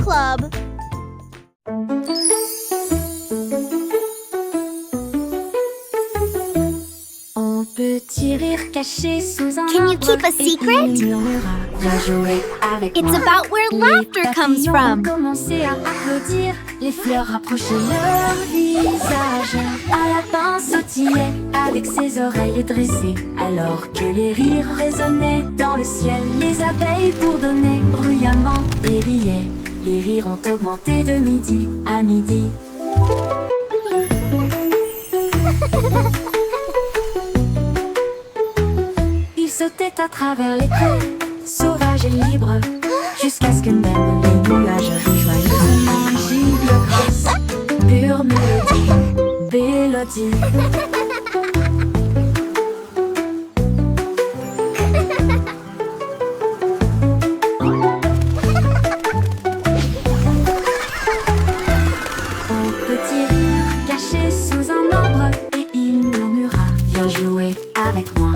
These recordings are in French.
Club. On petit rire caché sous un Can you keep a secret? It's about where laughter comes from. Commencer à applaudir, les fleurs rapprochaient leur visage. Un lapin sautillait avec ses oreilles dressées, alors que les rires résonnaient dans le ciel. Les abeilles bourdonnaient bruyamment et riaient. Les rires ont augmenté de midi à midi. Ils sautaient à travers les prés, sauvages et libres, jusqu'à ce que même les nuages joyeusement gibent grâce. Pure mélodie, mélodie. Un petit rire caché sous un arbre, et il murmura: viens jouer avec moi.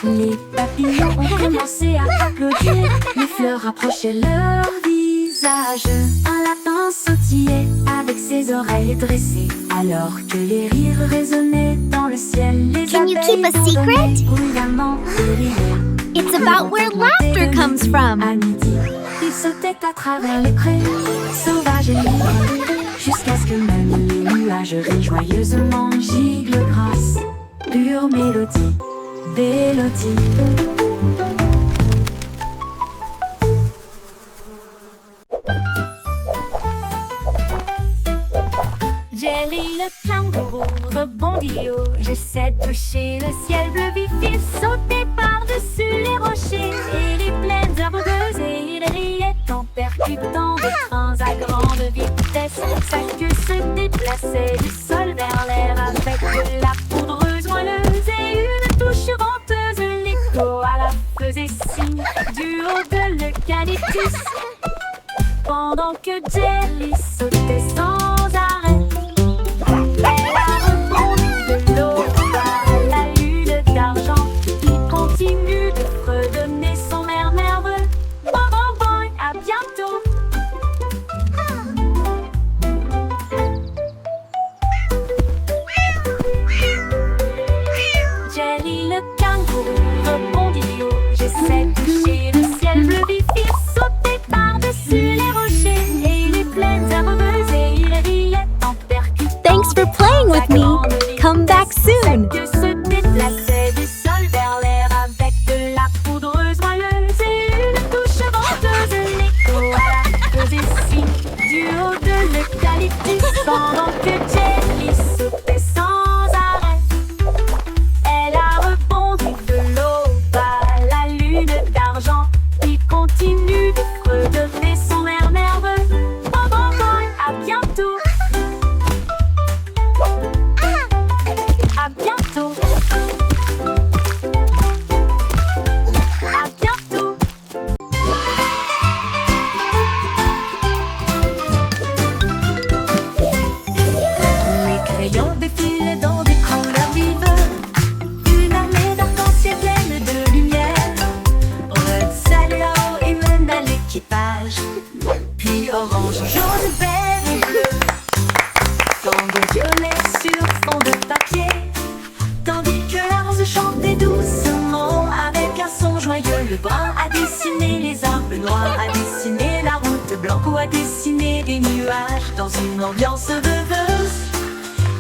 Les papillons ont commencé à applaudir, les fleurs rapprochaient leur visage. Un lapin sautillait avec ses oreilles dressées, alors que les rires résonnaient dans le ciel. Les Can you keep a abeilles secret? bourdonnaient bruyamment et riaient. It's about where laughter comes from. À midi, ils sautaient à travers les prés, sauvages et libres, jusqu'à ce que même les nuages rient joyeusement giclent grâce. Pure mélodie, mélodie. Jerry le kangourou rebondit haut. J'essaie de toucher le ciel bleu vif. Il sautait par-dessus les rochers et les plaines herbeuses, et il riait en percutant des trains à grande vitesse. Sa queue se déplaçait du sol vers l'air avec de la poudreuse moelleuse et une touche venteuse. L'écho à la faisait signe du haut de l'eucalyptus, pendant que Jerry sautait sans arrêt. Elle a rebondi de l'eau à la lune d'argent. Il continue de fredonner son air nerveux. Bon, bon, bon, à bientôt. Jelly le kangourou rebondit haut. J'essaie de toucher le ciel bleu vif. Il sautait par-dessus les rochers et les plaines herbeuses, et il riait en percutant. Thanks for playing with me. Come back soon. Que se déplaçait du sol vers l'air avec de la poudreuse moelleuse et une touche venteuse. L'écho à la faisait signe du haut de l'eucalyptus, pendant que Jelly sautait sans arrêt. Elle a rebondi de l'aube à la lune d'argent. Il continue de fredonner son air nerveux. Bon, bon, bon, à bientôt. À bientôt. À bientôt. Les crayons défilaient dans des couleurs vives, une armée d'arc-en-ciel pleine de lumière. Red saluant et mène à l'équipage, puis orange, jaune, vert et bleu, tango violet sur fond de papier, tandis que la rose chantait doucement avec un son joyeux. Le brun a dessiné les arbres, le noir a dessiné la route, blanc a dessiné des nuages dans une ambiance rêveuse.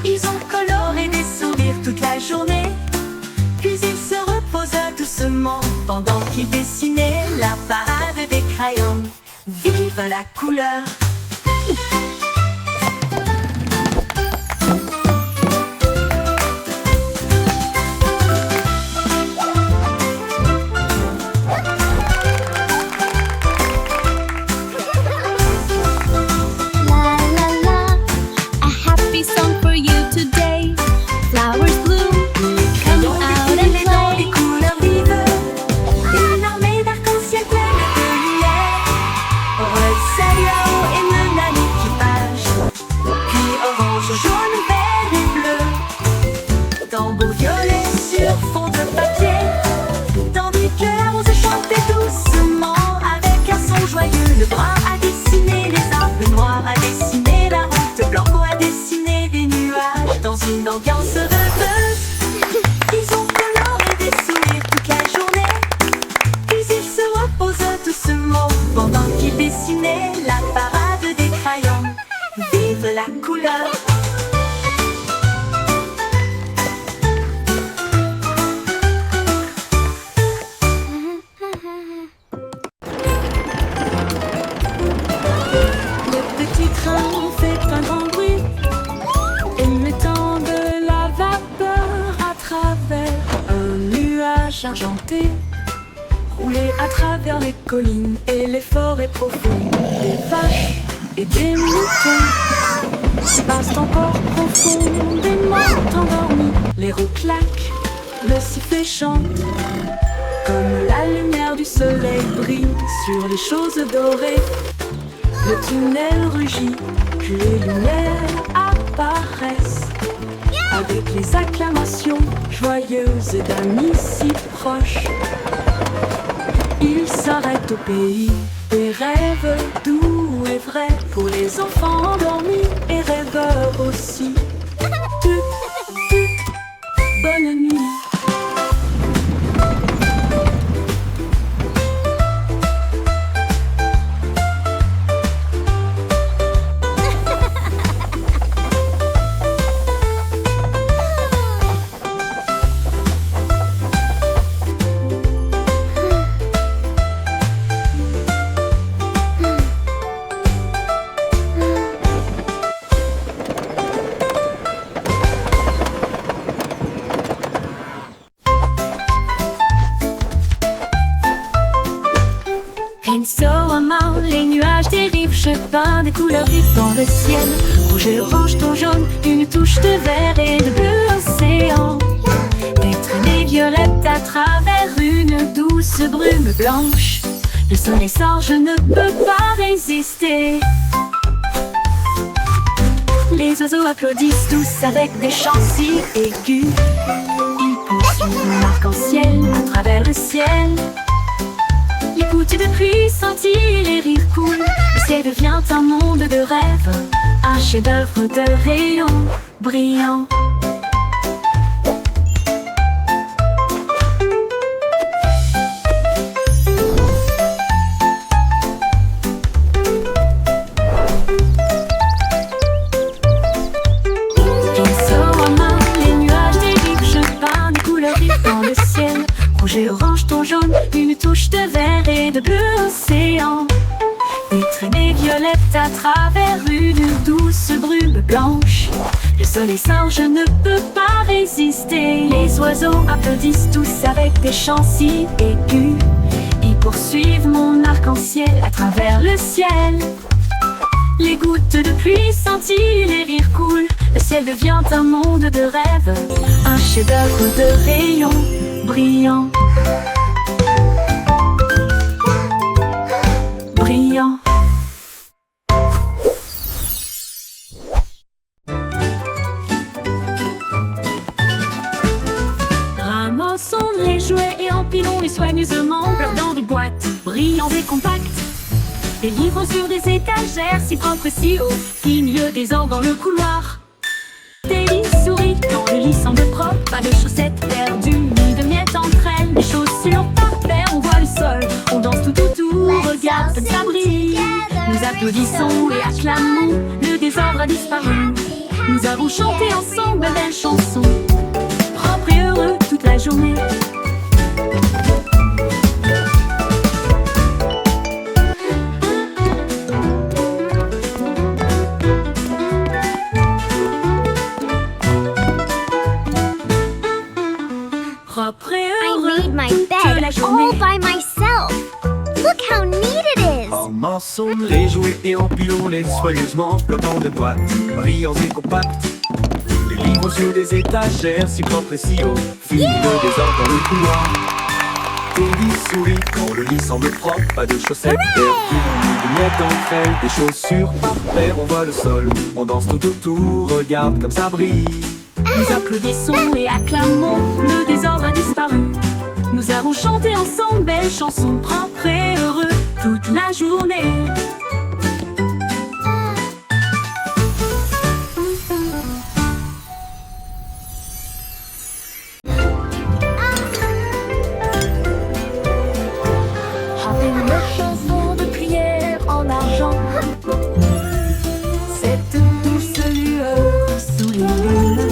Ils ont coloré des sourires toute la journée, puis ils se reposent doucement pendant qu'ils dessinaient la parade des crayons. Vive la couleur! La la la, a happy song for you today. Flowers bloom, come out and Défilés dans play. des couleurs vives, une armée d'arc-en-ciel pleine de lumière. Red saluant et argentées roulaient à travers les collines et les forêts profondes. Des vaches et des moutons passent encore profondément endormis. Les roues claquent, le sifflet chante, comme la lumière du soleil brille sur les choses dorées. Le tunnel rugit, puis les lumières apparaissent avec les acclamations joyeuses d'amis si proches. Ils s'arrêtent au pays des rêves doux et vrais pour les enfants endormis et rêveurs aussi. Bonne nuit. Les nuages dérivent, je peins des couleurs vives dans le ciel. Rouge et orange, ton jaune, une touche de vert et de bleu océan. Des traînées violettes à travers une douce brume blanche. Le soleil sort, je ne peux pas résister. Les oiseaux applaudissent tous avec des chants si aigus. Ils poursuivent l'arc-en-ciel à travers le ciel. Les gouttes de pluie scintillent, les rires coulent. Le ciel devient un monde de rêve, un chef-d'œuvre de rayons brillants. Pinceau en main, les nuages dérivent, je peins des couleurs vives dans le ciel. Rouge et orange, ton jaune, une touche de vert et de bleu océan. Des traînées violettes à travers une douce brume blanche. Le soleil sort, je ne peux pas résister. Les oiseaux applaudissent tous avec des chants si aigus. Ils poursuivent mon arc-en-ciel à travers le ciel. Les gouttes de pluie scintillent, les rires coulent. Le ciel devient un monde de rêve, un chef-d'œuvre de rayons brillants. Brillant. Ramassons les jouets et empilons-les soigneusement dans des boîtes brillantes et compactes. Des livres sur des étagères si propres si hauts, qui milieu désordre dans le couloir. Des lits souris dans le lit semble propre, pas de chaussettes perdues ni de miettes entre elles. Les chaussures par paire, on voit le sol, on danse tout autour, regarde comme ça brille. Nous applaudissons et acclamons, le désordre a disparu. Nous avons chanté ensemble de belles chansons, propres et heureux toute la journée. Propre et heureux I made my toute bed la all journée. by myself. Look how neat it is. Ramassons les jouets et empilons-les soigneusement, flottant de boîtes, brillants et compacts. Les livres sur des étagères, si propres et si hauts, finit le désordre dans le couloir. Des lits souris, quand le lit semble propre, pas de chaussettes perdues, ni de miettes entre elles. Des chaussures par paire, on voit le sol, on danse tout autour, regarde comme ça brille. Nous applaudissons et acclamons, le désordre a disparu. Nous avons chanté ensemble belles chansons, propres et heureux toute la journée. Avec nos chansons de prière en argent, cette douce lueur sous les lunes.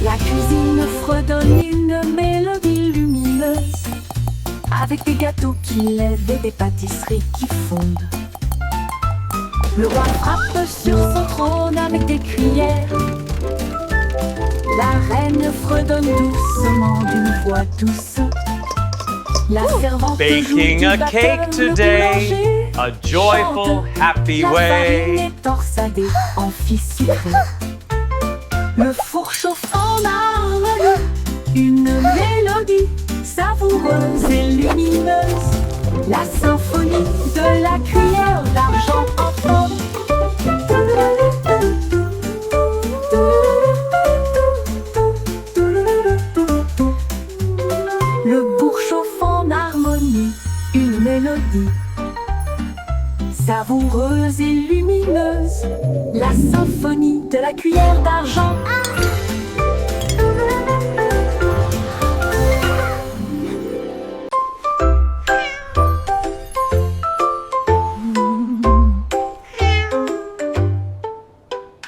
La cuisine fredonne une mélodie lumineuse, avec des gâteaux qui lèvent et des pâtisseries qui fondent. Le roi frappe sur son trône avec des cuillères. La reine fredonne doucement d'une voix douce. La servante Baking joue a du batteur, cake le today, boulanger a joyful, chante. happy La farine way. est torsadée en fils sucré. Le four chauffe en harmonie, une mélodie savoureuse et lumineuse. La symphonie de la cuillère d'argent en forme. Le bourg chauffe en harmonie, une mélodie savoureuse et lumineuse. La symphonie de la cuillère d'argent.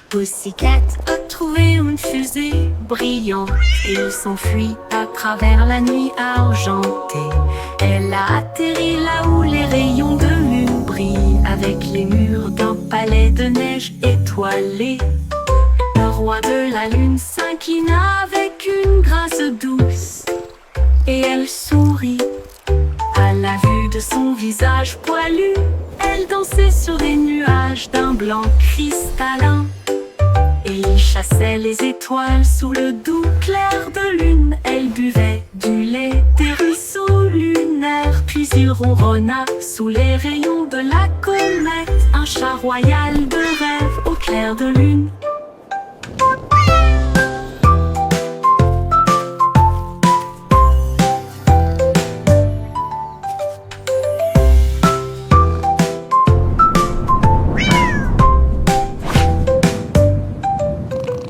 Pussycat a trouvé une fusée brillante et s'enfuit à travers la nuit argentée. Elle a atterri là où les rayons de lune brillent, avec les murs d'un palais de neige étoilé. Le roi de la lune s'inclina avec une grâce douce, et elle sourit à la vue de son visage poilu. Elle dansait sur des nuages d'un blanc cristallin, et il chassait les étoiles sous le doux clair de lune. Elle buvait du lait des ruisseaux lunaires, puis il ronronna sous les rayons de la comète, un chat royal de rêve au clair de lune.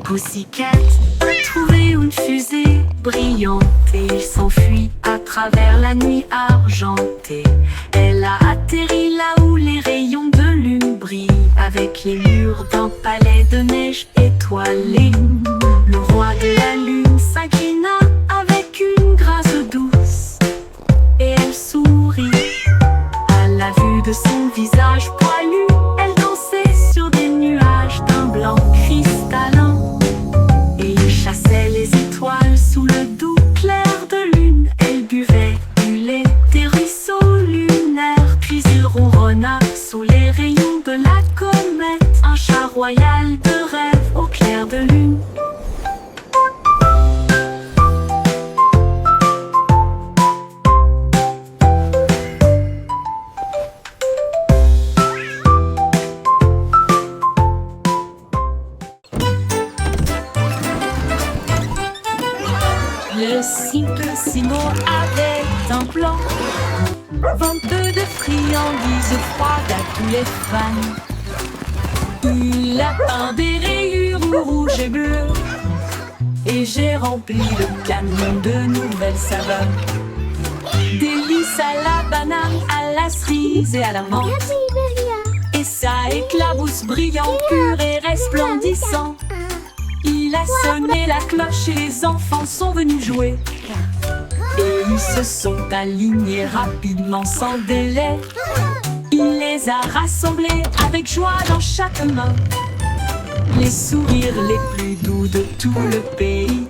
Pussycat a trouvé une fusée brillante et il s'enfuit à travers la nuit argentée. Elle a atterri là où les rayons de lune brillent, avec les murs d'un palais de neige étoilé. Le roi de la lune s'inclina avec une grâce douce, et elle sourit à la vue de son visage poilu. Elle dansait sur des nuages d'un blanc cristallin, chassait les étoiles sous le doux clair de lune. Elle buvait du lait des ruisseaux lunaires, puis il ronronna sous les rayons de la comète, un chat royal de rêve au clair de lune. Le Simplissimo avait un plan, venteux de friandises froides à tous les fans. Il a peint des rayures rouges et bleues, et j'ai rempli le camion de nouvelles saveurs. Délices à la banane, à la cerise et à la menthe, et ça éclabousse brillant, pur et resplendissant. Il a sonné la cloche et les enfants sont venus jouer, et ils se sont alignés rapidement sans délai. Il les a rassemblés avec joie dans chaque main, les sourires les plus doux de tout le pays.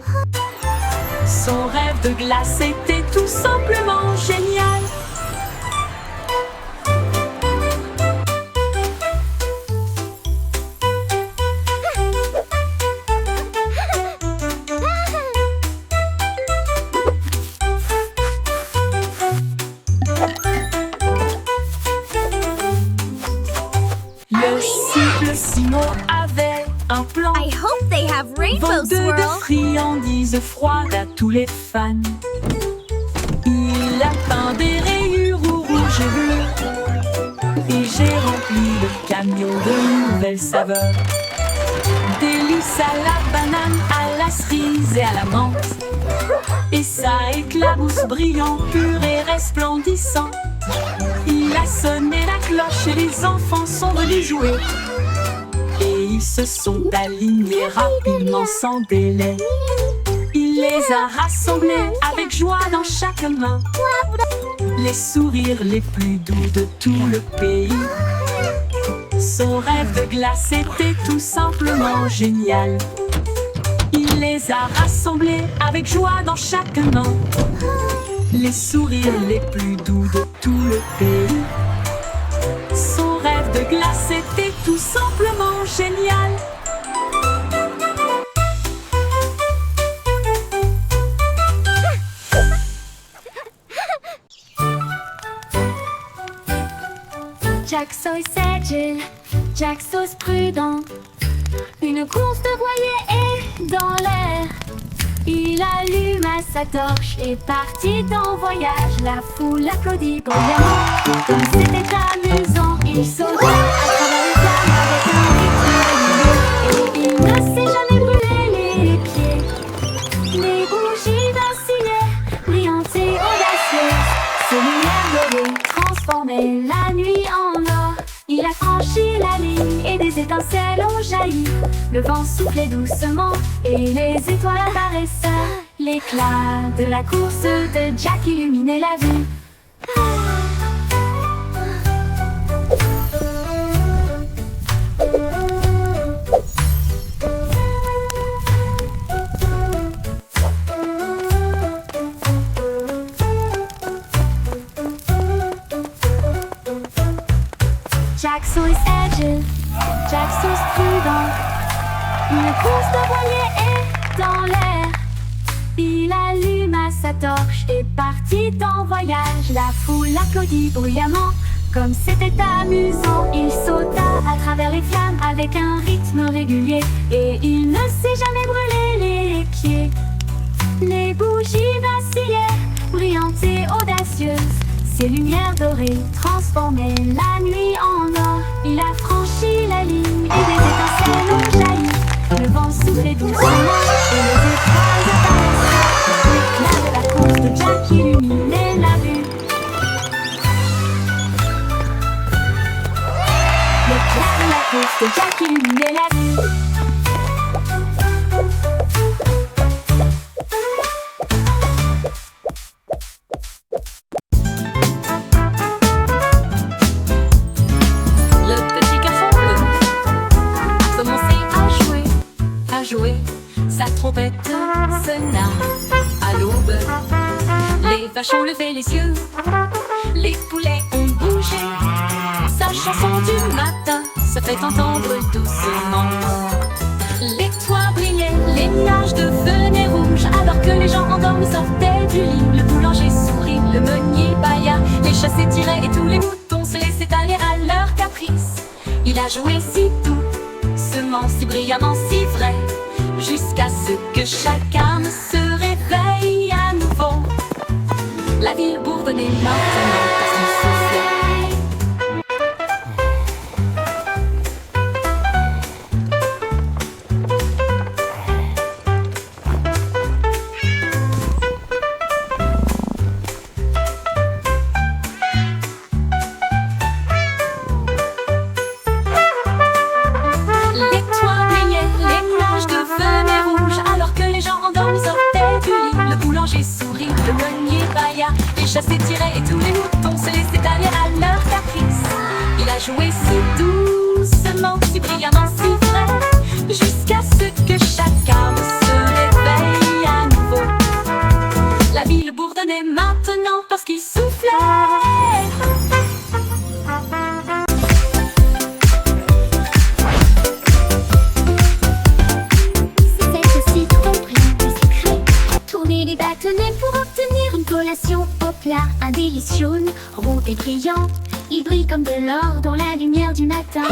Son rêve de glace était tout simplement génial. Le Simplissimo avait un plan, I hope they have rainbow venteux de swirl. friandises froides à tous les fans. Il a peint des rayures rouges et bleues, et j'ai rempli le camion de nouvelles saveurs. Délices à la banane, à la cerise et à la menthe, et ça éclabousse brillant, pur et resplendissant. Il a sonné la cloche et les enfants sont venus jouer, et ils se sont alignés rapidement sans délai. Il les a rassemblés avec joie dans chaque main, les sourires les plus doux de tout le pays. Son rêve de glace était tout simplement génial. Il Il les a rassemblés avec joie dans chaque main. Les sourires les plus doux de tout le pays. Son rêve de glace était tout simplement génial. Jack Sauce agile, Jack Sauce prudent. Une course de voilier est dans l'air. Il alluma sa torche et partit en voyage. La foule applaudit bruyamment. Comme c'était amusant, il sauta à travers les flammes avec un rythme régulier. Et il ne s'est jamais brûlé les pieds. Les bougies vacillaient, brillantes et audacieuses. Ses lumières dorées transformaient la nuit en or. Il a franchi la ligne et des étincelles ont jailli. Le vent soufflait doucement et les étoiles apparaissaient. L'éclat de la course de Jack illuminait la vue. Jack Sauce agile, Jack Sauce prudent. Une course de voilier est dans l'air. Il alluma sa torche et partit en voyage. La foule applaudit bruyamment. Comme c'était amusant, il sauta à travers les flammes avec un rythme régulier. Et il ne s'est jamais brûlé les pieds. Les bougies vacillaient, brillantes et audacieuses. Ses lumières dorées transformaient la nuit en or. Il a franchi la ligne et des étincelles ont jailli. Le vent soufflait doucement et les étoiles apparaissaient. L'éclat de la course de Jack illuminait la vue. L'éclat de la course de Jack illuminait la vue. Sa trompette sonna à l'aube. Les vaches ont levé les yeux, les poulets ont bougé. Sa chanson du matin se fait entendre doucement. Les toits brillaient, les nuages devenaient rouges. Alors que les gens endormis sortaient du lit. Le boulanger sourit, le meunier bâilla. Les chats s'étiraient et tous les moutons se laissaient aller à leur caprice. Il a joué si doucement, si brillamment, si vrai, jusqu'à ce que chaque âme se réveille à nouveau. La ville bourdonnait maintenant parce qu'il soufflait. Les toits brillaient, les nuages devenaient rouges. Alors que les gens endormis sortaient du lit. Le boulanger sourit, le meunier bâilla. Les chats s'étiraient et tous les moutons se laissaient aller à leur caprice. Il a joué si doucement, si brillamment, si vrai, jusqu'à ce que chaque âme se réveille à nouveau. La ville bourdonnait maintenant parce qu'il soufflait. Les bâtonnets pour obtenir une collation au plat. Un délicieux, rond et brillant. Il brille comme de l'or dans la lumière du matin.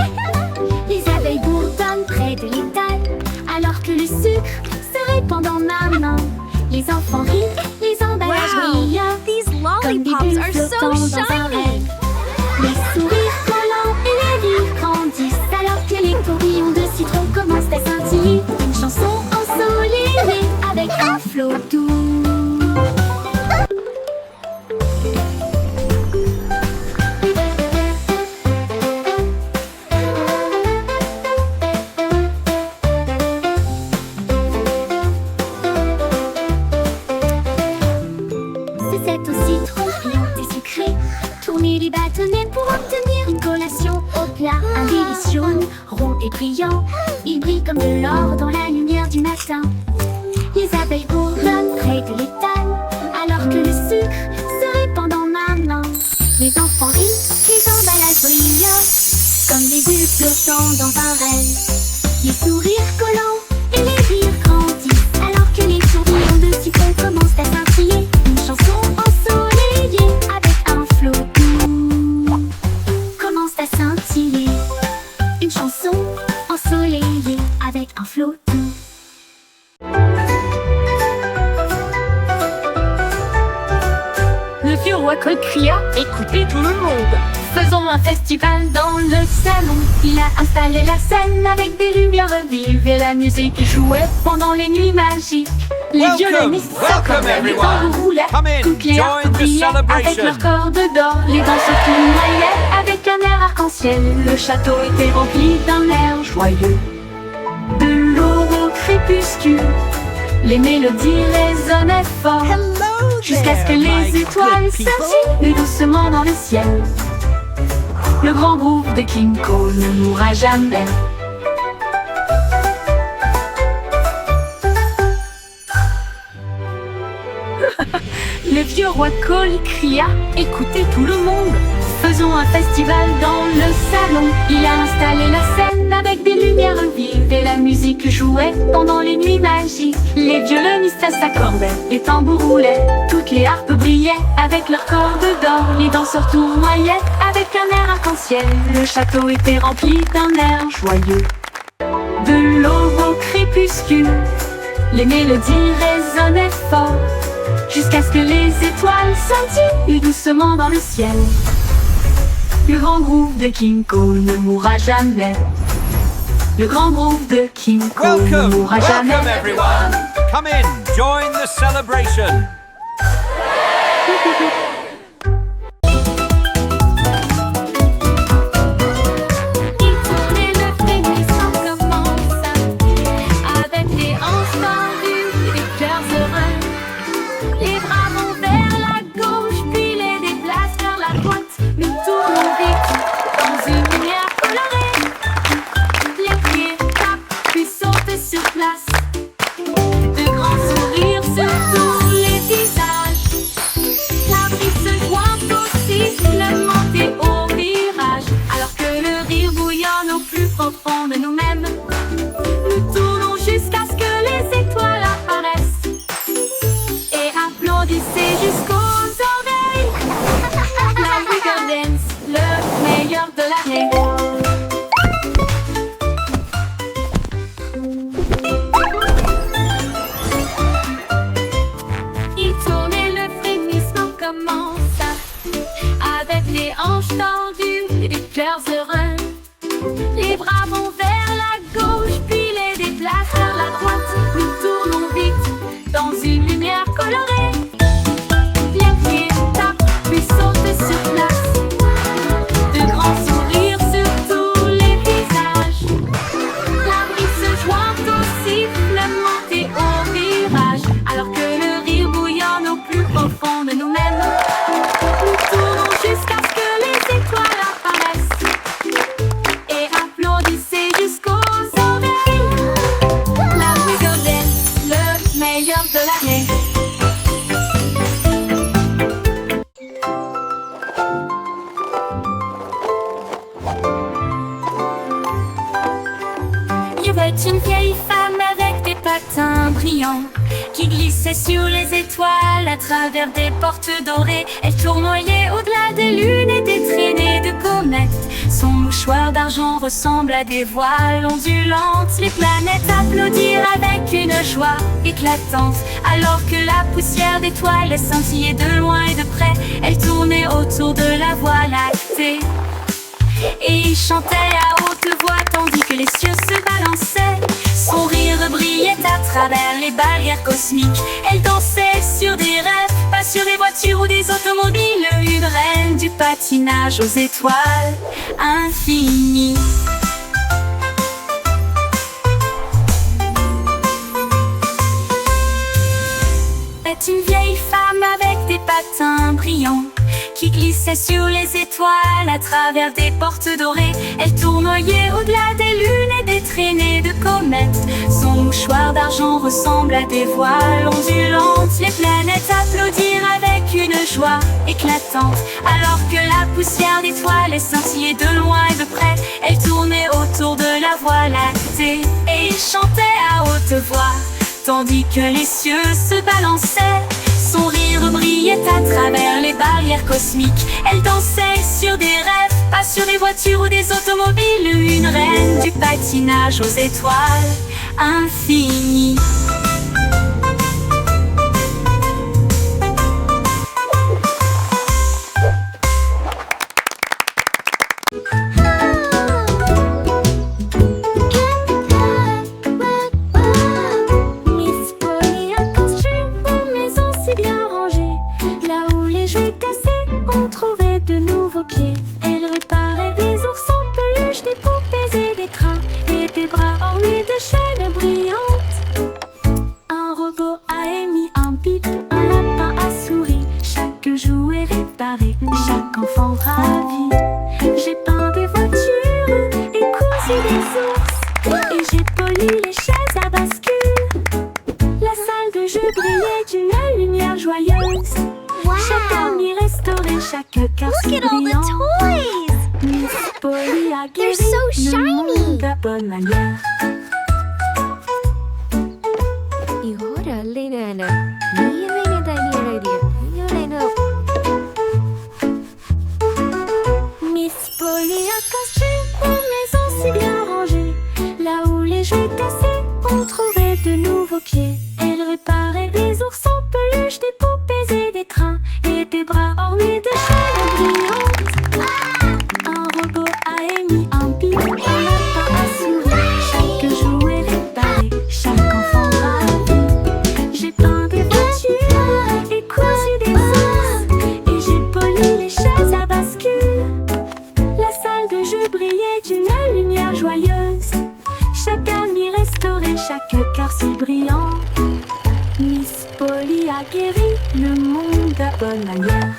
Les abeilles bourdonnent près de l'étal, alors que le sucre se répand dans ma main. Les enfants rient, les emballages brillent. These Comme des lollipops bulles are so flottant dans un shiny. rêve. Les sourires collants et les rires grandissent, alors que les tourbillons de citron commencent à scintiller. Une chanson ensoleillée avec un flot doux. C'est au citron brillant et sucré. Tournez les bâtonnets pour obtenir une collation au plat. Un délicieux, rond et brillant. Il brille comme de l'or dans la lumière du matin. Les abeilles bourdonnent près de l'étal, alors que le sucre se répand en un an. Les enfants rient, les emballages brillent, comme des bulles flottant dans un rêve. Les sourires collants et les rires grandissent, alors que les tourbillons de citron commencent à scintiller. Une chanson ensoleillée avec un flot doux commence à scintiller. Une chanson ensoleillée avec un flot doux. Le vieux roi Cole cria, écoutez tout le monde. Faisons un festival dans le salon. Il a installé la scène avec des lumières vives et la musique jouait pendant les nuits magiques. Les Welcome, violonistes welcome s'accordaient, les everyone. tambours roulaient, Come in, toutes les harpes join the brillaient avec celebration. leurs cordes d'or. Les danseurs tournoyaient avec un air arc-en-ciel. Le château était rempli d'un air joyeux. De l'aube au crépuscule, les mélodies résonnaient fort, jusqu'à ce que les étoiles scintillent doucement dans le ciel. Le grand groupe de King Cole ne mourra jamais. Le vieux roi Cole cria, écoutez tout le monde. Faisons un festival dans le salon. Il a installé la scène avec des lumières vives et la musique jouait pendant les nuits magiques. Les violonistes s'accordaient, les tambours roulaient, toutes les harpes brillaient avec leurs cordes d'or. Les danseurs tournoyaient avec un air arc-en-ciel. Le château était rempli d'un air joyeux. De l'aube au crépuscule, les mélodies résonnaient fort, jusqu'à ce que les étoiles scintillent doucement dans le ciel. Le grand groupe de King Cole ne mourra jamais. Le grand groupe de King Cole ne Welcome, mourra jamais. welcome everyone. Come in, join the celebration. Il tournait le frémissement commence, avec les hanches tendues et les cœurs heureux. Les bras vont vers la gauche, puis les déplacent vers la droite. Nous tournons vite dans une lumière colorée. Les pieds tapent, puis sautent sur place. De grands sourires sur tous les visages. La brise se joint au sifflement et au virage. Alors que le rire bouillonne au plus profond de nous-mêmes, nous tournons jusqu'à ce que les étoiles apparaissent. Et applaudissez jusqu'aux oreilles. La Wiggle Dance, le meilleur de l'année. Il tourne et le frémissement commence, avec les hanches tendues et les cœurs heureux. Les bras vont vers la gauche, puis les déplacent vers la droite. Nous tournons vite dans une lumière colorée. Les pieds tapent, puis sautent sur place. De grands sourires sur tous les visages. La brise se joint au sifflement et au virage. Alors que le rire bouillonne au plus profond de nous-mêmes, nous tournons jusqu'à ce que les étoiles apparaissent. Et applaudissez jusqu'aux oreilles. La Wiggle Dance, le meilleur de l'année. Il y avait une vieille femme avec des patins brillants qui glissait sur les étoiles à travers des portes dorées. Elle tournoyait au-delà des lunes et des traînées de comètes. Son mouchoir d'argent ressemble à des voiles ondulantes. Les planètes applaudirent avec une joie éclatante, alors que la poussière d'étoiles scintillait de loin et de près. Elle tournait autour de la Voie lactée et il chantait à haute voix tandis que les cieux se balançaient. Son rire brillait à travers les barrières cosmiques. Elle dansait sur des rêves, pas sur des voitures ou des automobiles. Une reine du patinage aux étoiles infinies. C'est une vieille femme avec des patins brillants qui glissait sur les étoiles à travers des portes dorées. Elle tournoyait au-delà des lunes et des traînées de comètes. Son mouchoir d'argent ressemble à des voiles ondulantes. Les planètes applaudirent avec une joie éclatante, alors que la poussière d'étoiles scintillait de loin et de près. Elle tournait autour de la Voie lactée et il chantait à haute voix, tandis que les cieux se balançaient. Son rire brillait à travers les barrières cosmiques. Elle dansait sur des rêves, pas sur des voitures ou des automobiles. Une reine du patinage aux étoiles infinies. Miss Polly, un costume pour maison si bien rangé. Là où les jouets cassés, on trouvait de nouveaux pieds. Elle réparait des ours en peluche, des poupées et des crins, et des bras ornés de chaînes brillantes. Un robot a émis un bip, un lapin a souri. Chaque jouet réparé, chaque enfant ravi. J'ai peint des voitures et cousu des ours, et j'ai poli les chaises à bascule. La salle de jeu brillait d'une lumière joyeuse. Chaque ami restauré, chaque carte brillant. Miss Polly a guéri le monde à bonne manière. Miss Polly, un costume pour maison si bien rangé. Là où les jouets cassés, on trouvait de nouveaux pieds. Elle réparait des ours en peluche, des poupées et des crins, et des bras ornés de chaînes brillantes. Un robot a émis un bip, un lapin a souri. Chaque jouet réparé, chaque enfant ravi. J'ai peint des voitures et cousu des ours, et j'ai poli les chaises à bascule. La salle de jeu brillait d'une lumière joyeuse. Chaque ami restauré, chaque cœur si brillant. Miss Polly a guéri le monde à bonne manière.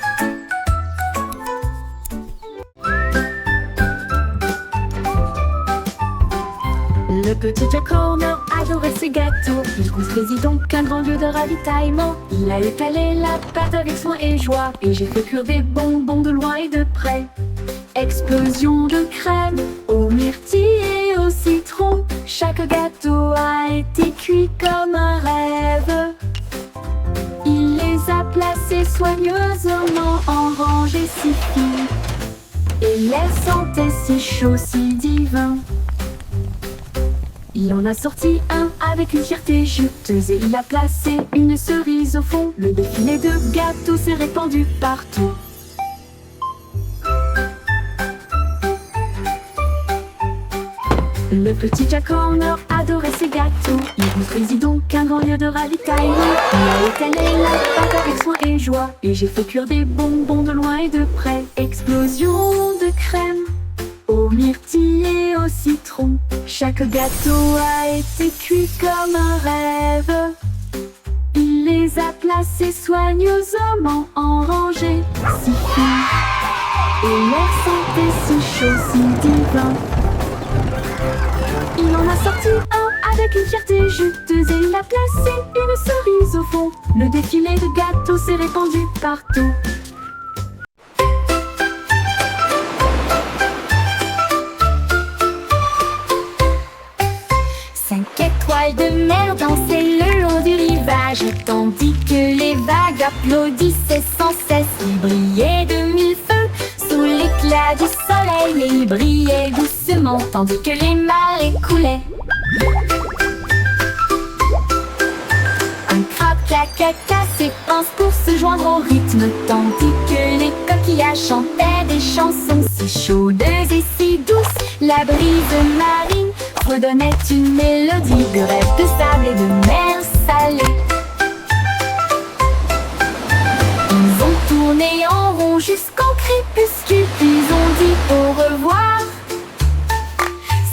Le petit Jack Horner adorait ses gâteaux. Il construisit donc un grand lieu de ravitaillement. Il a étalé la pâte avec soin et joie, et j'ai fait cuire des bonbons de loin et de près. Explosion de crème aux myrtilles et au citron. Chaque gâteau a été cuit comme un rêve. Il les a placés soigneusement en rangées si fines, et l'air sentait si chaud, si divin. Il en a sorti un avec une fierté juteuse, et il a placé une cerise au fond. Le défilé de gâteaux s'est répandu partout. Le petit Jack Horner adorait ses gâteaux. Il construisit donc un grand lieu de ravitaillement. Il a étalé la pâte avec soin et joie, et j'ai fait cuire des bonbons de loin et de près. Explosion de crème aux myrtilles et au citron. Chaque gâteau a été cuit comme un rêve. Il les a placés soigneusement en rangées si fines, et l'air sentait si chaud, si divin. Il en a sorti un avec une fierté juteuse, et il a placé une cerise au fond. Le défilé de gâteaux s'est répandu partout. 5 étoiles de mer dansaient le long du rivage, tandis que les vagues applaudissaient sans cesse. Il brillait de mille feux sous l'éclat du soleil, et il brillait doucement tandis que les marées coulaient. Un crabe claqua ses pinces pour se joindre au rythme, tandis que les coquillages chantaient des chansons si chaudes et si douces. La brise marine redonnait une mélodie de rêve, de sable et de mer salée. Ils ont tourné en rond jusqu'au crépuscule, puis ont dit au revoir.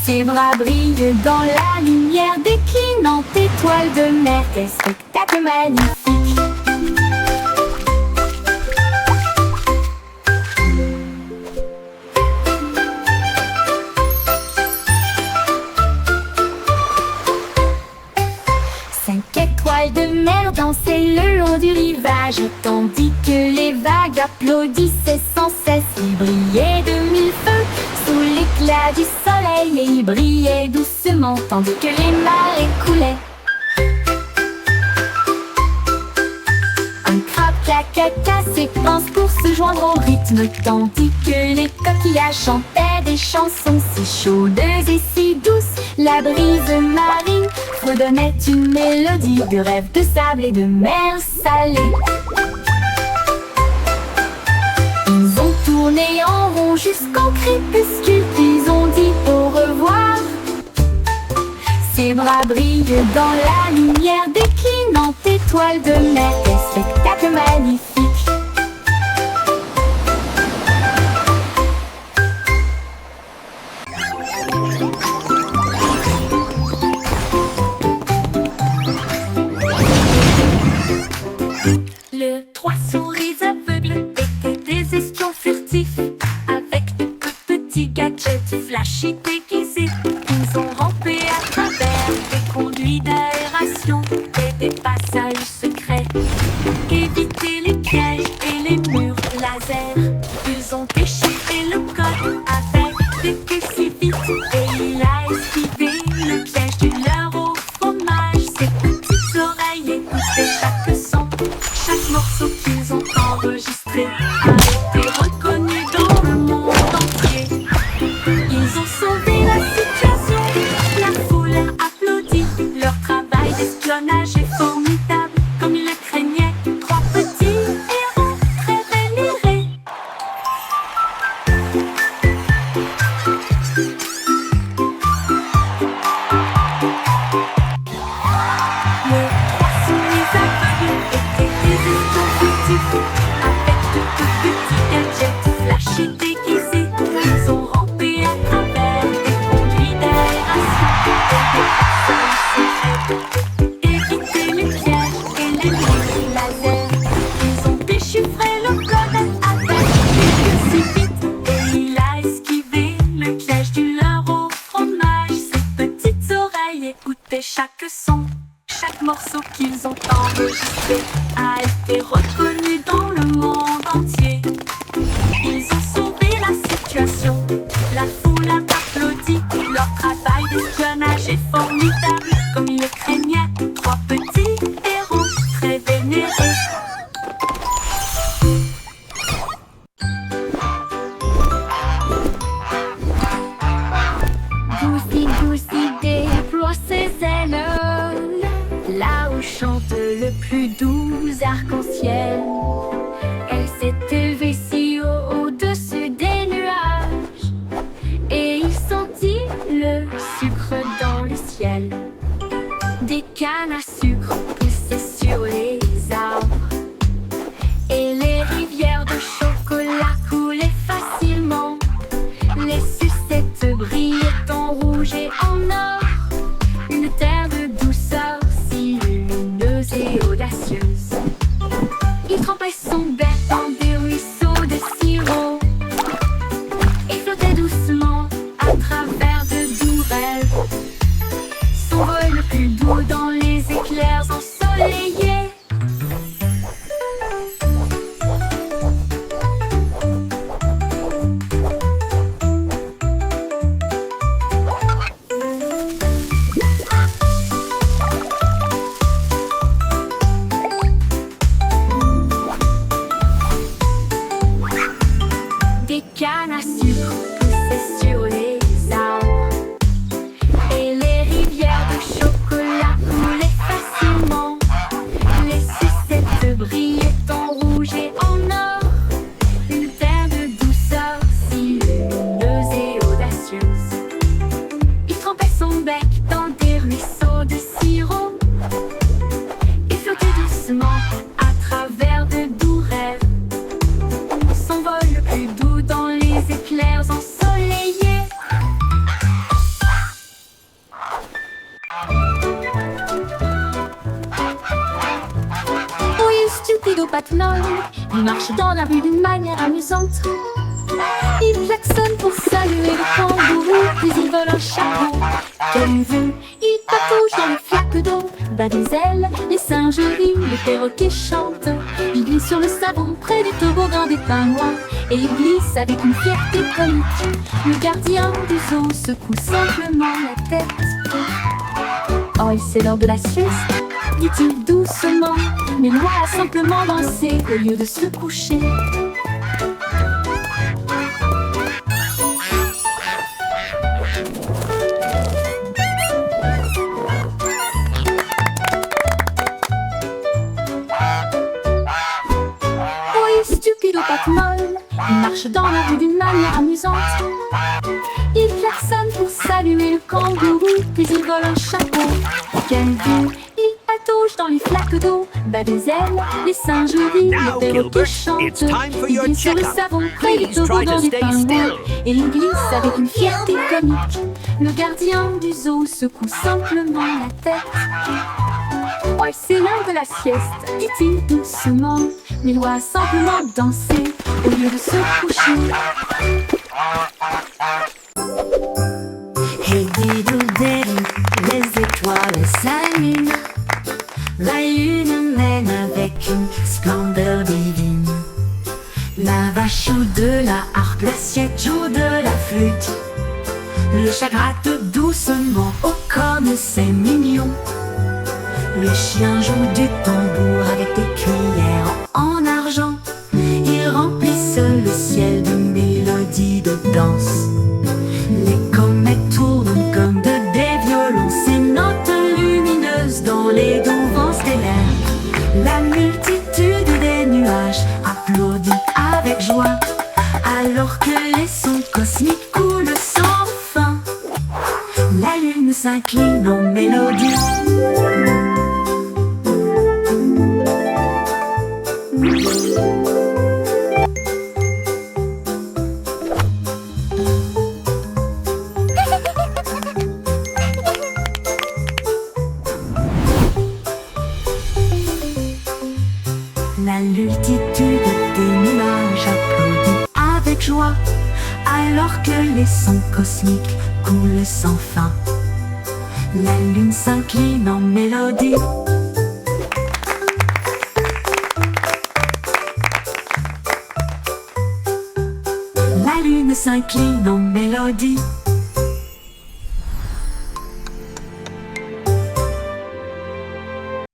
Ses bras brillent dans la lumière déclinante étoile de mer. Quel spectacle magnifique! nage tandis que les vagues applaudissaient sans cesse. Il brillait de mille feux sous l'éclat du soleil et il brillait doucement tandis que les marées coulaient. Un crabe claquetta ses pinces pour se joindre au rythme tandis que les coquillages chantaient des chansons si chaudes et si douces. La brise marine redonnait une mélodie de rêve de sable et de mer salée. Ils ont tourné en rond jusqu'au crépuscule, puis ils ont dit au revoir. Ses bras brillent dans la lumière déclinante étoile de mer. Quel spectacle magnifique! Les trois souris aveugles étaient des espions furtifs avec de petits gadgets flashy déguisés. Ils ont rampé à travers des conduits d'aération et des passages secrets, évité les pièges et les murs laser. Ils ont déchiré le code avec des queues si vite et il a esquivé le piège du leurre au fromage. Ses petites oreilles écoutaient chaque son. Chaque morceau qu'ils ont enregistré a été reconnu dans le monde entier. Ils ont sauvé la situation, la foule a applaudi. Leur travail d'espionnage est formidable, comme ils le craignaient. Trois petits héros très vénérés. Les trois souris aveugles étaient des espions furtifs avec de petits gadgets flashy déguisés. Ils ont rampé à travers des conduits d'aération et des passages secrets, évité les pièges et les murs laser. Ils ont déchiffré le code avec des queues si vite et il a esquivé le piège du leurre au fromage. Ses petites oreilles écoutaient chaque son. Chaque morceau qu'ils ont enregistré a été reconnu dans le monde entier. Ils ont sauvé la situation, la foule a applaudi. Leur travail d'espionnage est formidable, comme ils le craignaient. Trois petits héros très vénérés. Goosey, Goosey déploie ses ailes là où chante le plus doux arc-en-ciel. Elle s'est élevée si haut au-dessus des nuages et il sentit le sucre dans le ciel. Des cannes à sucre poussaient sur les arbres et les rivières de chocolat coulaient facilement. Les sucettes brillaient en rouge et en or. Une terre de douceur si lumineuse et audacieuse. Il trempait son bec dans des ruisseaux de sirop et flottait doucement à travers de doux rêves. Son vol le plus doux dans les éclairs ensoleillés. Des cannes à sucre poussaient sur les arbres et les rivières de chocolat coulaient facilement. Les sucettes brillaient en rouge et en or. Une terre de douceur si lumineuse et audacieuse. Il trempait son bec dans des ruisseaux de sirop et flottait doucement à travers de doux rêves. Son vol le plus doux dans les éclairs ensoleillés. Oui, stupido patinol, il marche dans la rue d'une manière amusante. Il klaxonne pour saluer le kangourou, puis il vole un chapeau. Comme vu, il patouche dans les flaques d'eau. bat des ailes, les singes rient, les perroquets chantent. Il glisse sur le savon près du toboggan des pingouins et il glisse avec une fierté comique. Le gardien du zoo secoue simplement la tête. Oh, et c'est l'heure de la sieste, dit-il doucement, mais Loi a simplement dansé au lieu de se coucher. Stupide aux pattes molles, il marche dans la rue d'une manière amusante. Il klaxonne pour saluer le kangourou, puis il vole un chapeau. Quelle vue! Il patauge dans les flaques d'eau, bat des ailes, les singes rient, Now, les perroquets Gilbert, chantent. it's time for Il your glisse sur le checkup. savon près du Please try toboggan to des stay pingouins still. et il glisse avec une fierté comique. Le gardien du zoo secoue simplement la tête. Oh, c'est l'heure de la sieste, dit-il doucement, mais Loi a simplement dansé au lieu de se coucher. Hey diddle-diddle, les étoiles s'allument. La lune mène avec une splendeur divine. La vache joue de la harpe, l'assiette joue de la flûte. Le chat gratte doucement, oh comme c'est mignon. Les chiens jouent du tambour avec des cuillères en argent. Ils remplissent le ciel de mélodies de danse. Les comètes tournent comme des violons, ces notes lumineuses dans les doux vents stellaires. La multitude des nuages applaudit avec joie, alors que les sons cosmiques coulent sans fin. La lune s'incline en mélodie. La multitude des nuages applaudit avec joie, alors que les sons cosmiques coulent sans fin. La lune s'incline en mélodie. La lune s'incline en mélodie.